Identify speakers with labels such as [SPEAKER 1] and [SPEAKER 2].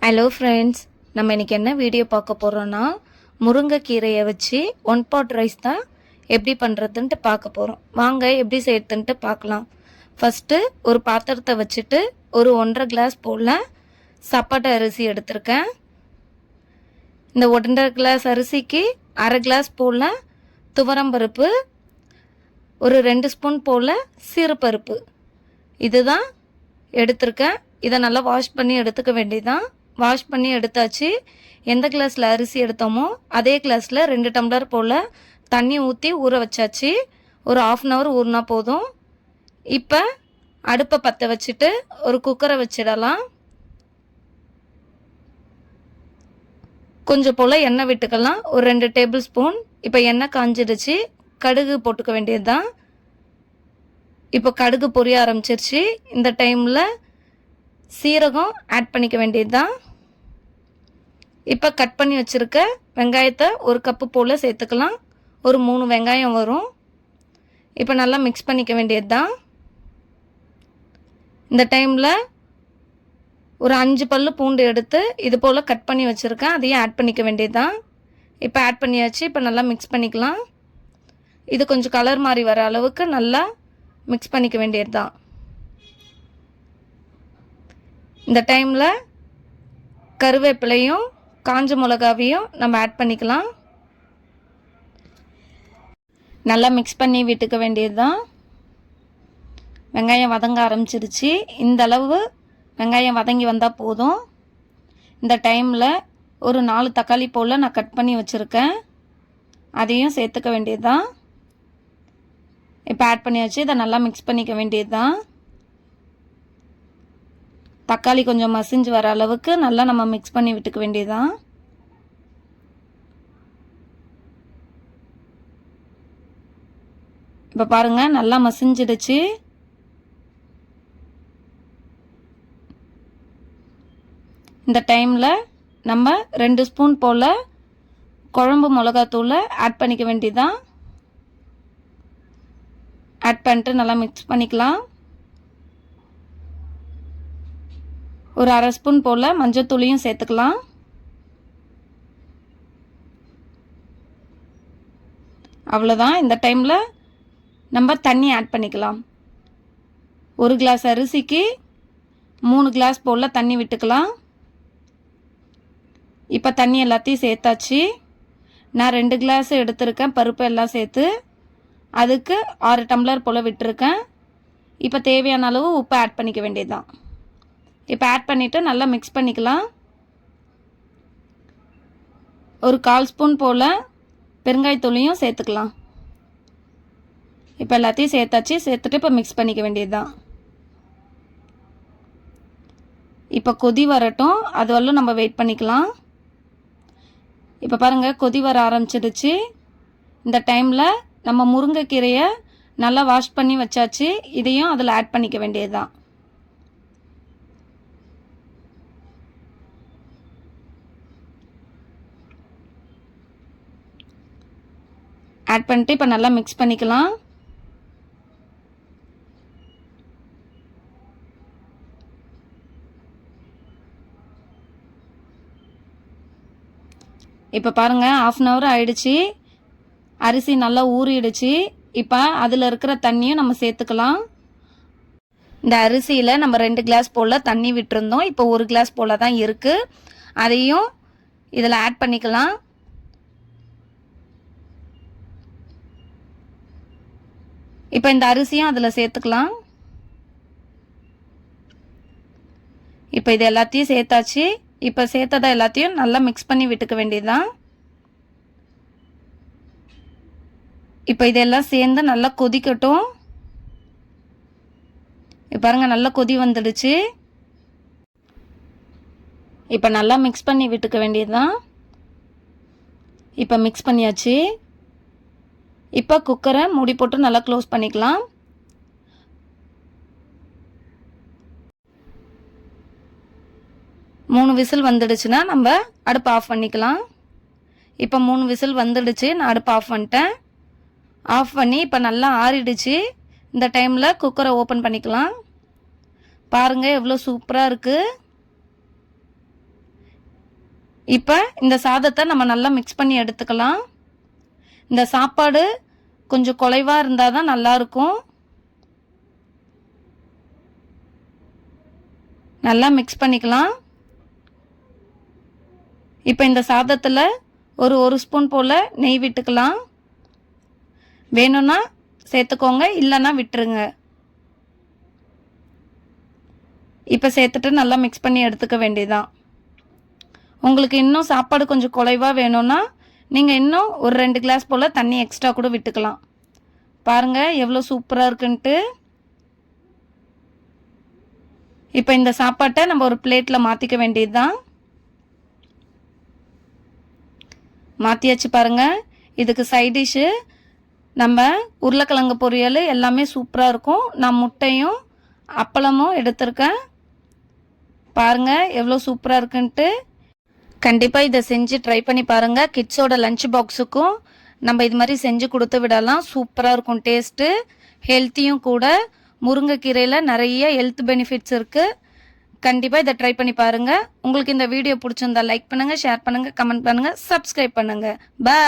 [SPEAKER 1] Hello friends, நம்ம இன்றைக்கி என்ன வீடியோ பார்க்க போகிறோன்னா முருங்கைக்கீரையை வச்சு ஒன் பாட் ரைஸ் தான் எப்படி பண்ணுறதுன்ட்டு பார்க்க போகிறோம். வாங்க எப்படி செய்யறதுன்ட்டு பார்க்கலாம். ஃபஸ்ட்டு ஒரு பாத்திரத்தை வச்சுட்டு ஒரு 1.5 கிளாஸ் போல் சாப்பாட்டு அரிசி எடுத்திருக்கேன். இந்த 1.5 கிளாஸ் அரிசிக்கு 1/2 கிளாஸ் போல் துவரம்பருப்பு, ஒரு 2 ஸ்பூன் போல் சீரப்பருப்பு இதுதான் எடுத்திருக்கேன். இதை நல்லா வாஷ் பண்ணி எடுத்துக்க வேண்டியதான். வாஷ் பண்ணி எடுத்தாச்சு. எந்த கிளாஸில் அரிசி எடுத்தோமோ அதே கிளாஸில் 2 டம்ளர் போல் தண்ணி ஊற்றி ஊற வச்சாச்சு. ஒரு 1/2 அன் ஹவர் ஊறினா போதும். இப்போ அடுப்பை பற்ற வச்சுட்டு ஒரு குக்கரை வச்சிடலாம். கொஞ்சம் போல் எண்ணெய் விட்டுக்கலாம், ஒரு 2 டேபிள் ஸ்பூன். இப்போ எண்ணெய் காஞ்சிடுச்சு, கடுகு போட்டுக்க வேண்டியது தான். இப்போ கடுகு பொரிய ஆரம்பிச்சிருச்சு. இந்த டைமில் சீரகம் ஆட் பண்ணிக்க வேண்டியது தான். இப்போ கட் பண்ணி வச்சுருக்க வெங்காயத்தை ஒரு கப்பு போல் சேர்த்துக்கலாம். ஒரு 3 வெங்காயம் வரும். இப்போ நல்லா மிக்ஸ் பண்ணிக்க வேண்டியது தான். இந்த டைமில் ஒரு 5 பல்லு பூண்டு எடுத்து இது போல் கட் பண்ணி வச்சுருக்கேன், அதையும் ஆட் பண்ணிக்க வேண்டியது தான். இப்போ ஆட் பண்ணியாச்சு. இப்போ நல்லா மிக்ஸ் பண்ணிக்கலாம். இது கொஞ்சம் கலர் மாதிரி வர அளவுக்கு நல்லா மிக்ஸ் பண்ணிக்க வேண்டியது தான். இந்த டைமில் கருவேப்பிலையும் காஞ்ச மிளகாவையும் நம்ம ஆட் பண்ணிக்கலாம். நல்லா மிக்ஸ் பண்ணி விட்டுக்க வேண்டியது தான். வெங்காயம் வதங்க ஆரம்பிச்சிருச்சு. இந்த அளவு வெங்காயம் வதங்கி வந்தால் போதும். இந்த டைமில் ஒரு 4 தக்காளி போல் நான் கட் பண்ணி வச்சுருக்கேன், அதையும் சேர்த்துக்க வேண்டியது தான். இப்போ ஆட் பண்ணியாச்சு. இதை நல்லா மிக்ஸ் பண்ணிக்க வேண்டியது தான். தக்காளி கொஞ்சம் மசிஞ்சு வர அளவுக்கு நல்லா நம்ம மிக்ஸ் பண்ணி விட்டுக்க வேண்டியதுதான். இப்போ பாருங்கள், நல்லா மசிஞ்சிடுச்சு. இந்த டைமில் நம்ம 2 ஸ்பூன் போல் குழம்பு மிளகாத்தூளை ஆட் பண்ணிக்க வேண்டியதுதான். ஆட் பண்ணிட்டு நல்லா மிக்ஸ் பண்ணிக்கலாம். ஒரு 1/2 ஸ்பூன் போல் மஞ்சத்தூளையும் சேர்த்துக்கலாம். அவ்வளோதான். இந்த டைமில் நம்ம தண்ணி ஆட் பண்ணிக்கலாம். 1 கிளாஸ் அரிசிக்கு 3 கிளாஸ் போல் தண்ணி விட்டுக்கலாம். இப்போ தண்ணி எல்லாத்தையும் சேர்த்தாச்சு. நான் 2 கிளாஸ் எடுத்திருக்கேன் பருப்பு எல்லாம் சேர்த்து. அதுக்கு 6 டம்ளர் போல் விட்டுருக்கேன். இப்போ தேவையான அளவு உப்பு ஆட் பண்ணிக்க வேண்டியதுதான். இப்போ ஆட் பண்ணிவிட்டு நல்லா மிக்ஸ் பண்ணிக்கலாம். ஒரு 1/4 ஸ்பூன் போல் பெருங்காயத்தூளையும் சேர்த்துக்கலாம். இப்போ எல்லாத்தையும் சேர்த்தாச்சு. சேர்த்துட்டு இப்போ மிக்ஸ் பண்ணிக்க வேண்டியது தான். இப்போ கொதி வரட்டும், அது வரலும் நம்ம வெயிட் பண்ணிக்கலாம். இப்போ பாருங்கள், கொதி வர ஆரம்பிச்சிடுச்சு. இந்த டைமில் நம்ம முருங்கைக்கீரையை நல்லா வாஷ் பண்ணி வச்சாச்சு. இதையும் அதில் ஆட் பண்ணிக்க வேண்டியது தான். ஆட் பண்ணிட்டு இப்போ நல்லா மிக்ஸ் பண்ணிக்கலாம். இப்போ பாருங்கள், 1/2 அன் ஹவர் ஆயிடுச்சு. அரிசி நல்லா ஊறிடுச்சு. இப்போ அதில் இருக்கிற தண்ணியும் நம்ம சேர்த்துக்கலாம். இந்த அரிசியில் நம்ம 2 கிளாஸ் போல் தண்ணி விட்டுருந்தோம். இப்போ 1 கிளாஸ் போல் தான் இருக்குது. அதையும் இதில் ஆட் பண்ணிக்கலாம். இப்போ இந்த அரிசியும் அதில் சேர்த்துக்கலாம். இப்போ இது எல்லாத்தையும் சேர்த்தாச்சு. இப்போ சேர்த்ததை எல்லாத்தையும் நல்லா மிக்ஸ் பண்ணி விட்டுக்க வேண்டியதுதான். இப்போ இதெல்லாம் சேர்ந்து நல்லா கொதிக்கட்டும். இப்போ பாருங்கள், நல்லா கொதி வந்துடுச்சு. இப்போ நல்லா மிக்ஸ் பண்ணி விட்டுக்க வேண்டியதுதான். இப்போ மிக்ஸ் பண்ணியாச்சு. இப்போ குக்கரை மூடி போட்டு நல்லா க்ளோஸ் பண்ணிக்கலாம். மூணு விசில் வந்துடுச்சுன்னா நம்ம அடுப்பு ஆஃப் பண்ணிக்கலாம். இப்போ 3 விசில் வந்துடுச்சு. நான் அடுப்பு ஆஃப் பண்ணிட்டேன். ஆஃப் பண்ணி இப்போ நல்லா ஆறிடுச்சு. இந்த டைமில் குக்கரை ஓப்பன் பண்ணிக்கலாம். பாருங்கள் எவ்வளோ சூப்பராக இருக்குது. இப்போ இந்த சாதத்தை நம்ம நல்லா மிக்ஸ் பண்ணி எடுத்துக்கலாம். இந்த சாப்பாடு கொஞ்சம் குலைவாக இருந்தால் தான் நல்லாயிருக்கும். நல்லா மிக்ஸ் பண்ணிக்கலாம். இப்போ இந்த சாதத்தில் ஒரு ஸ்பூன் போல் நெய் விட்டுக்கலாம். வேணும்னா சேர்த்துக்கோங்க, இல்லைன்னா விட்டுருங்க. இப்போ சேர்த்துட்டு நல்லா மிக்ஸ் பண்ணி எடுத்துக்க வேண்டியதான். உங்களுக்கு இன்னும் சாப்பாடு கொஞ்சம் குலைவாக வேணும்னா நீங்கள் இன்னும் ஒரு 2 கிளாஸ் போல் தண்ணி எக்ஸ்ட்ரா கூட விட்டுக்கலாம். பாருங்கள் எவ்வளோ சூப்பராக இருக்குன்ட்டு. இப்போ இந்த சாப்பாட்டை நம்ம ஒரு பிளேட்டில் மாற்றிக்க வேண்டியது தான். மாற்றியாச்சு பாருங்கள். இதுக்கு சைட் டிஷ்ஷு நம்ம உருளைக்கிழங்கு பொரியல் எல்லாமே சூப்பராக இருக்கும். நான் முட்டையும் அப்பளமும் எடுத்திருக்கேன். பாருங்கள் எவ்வளோ சூப்பராக இருக்குன்ட்டு. கண்டிப்பாக இதை செஞ்சு ட்ரை பண்ணி பாருங்கள். கிட்ஸோட லஞ்ச் பாக்ஸுக்கும் நம்ம இது மாதிரி செஞ்சு கொடுத்து விடலாம். சூப்பராக இருக்கும் டேஸ்ட்டு, ஹெல்த்தியும் கூட. முருங்கைக்கீரையில் நிறைய ஹெல்த் பெனிஃபிட்ஸ் இருக்குது. கண்டிப்பாக இதை ட்ரை பண்ணி பாருங்கள். உங்களுக்கு இந்த வீடியோ பிடிச்சிருந்தா லைக் பண்ணுங்கள், ஷேர் பண்ணுங்கள், கமெண்ட் பண்ணுங்கள், சப்ஸ்கிரைப் பண்ணுங்கள். பாய்.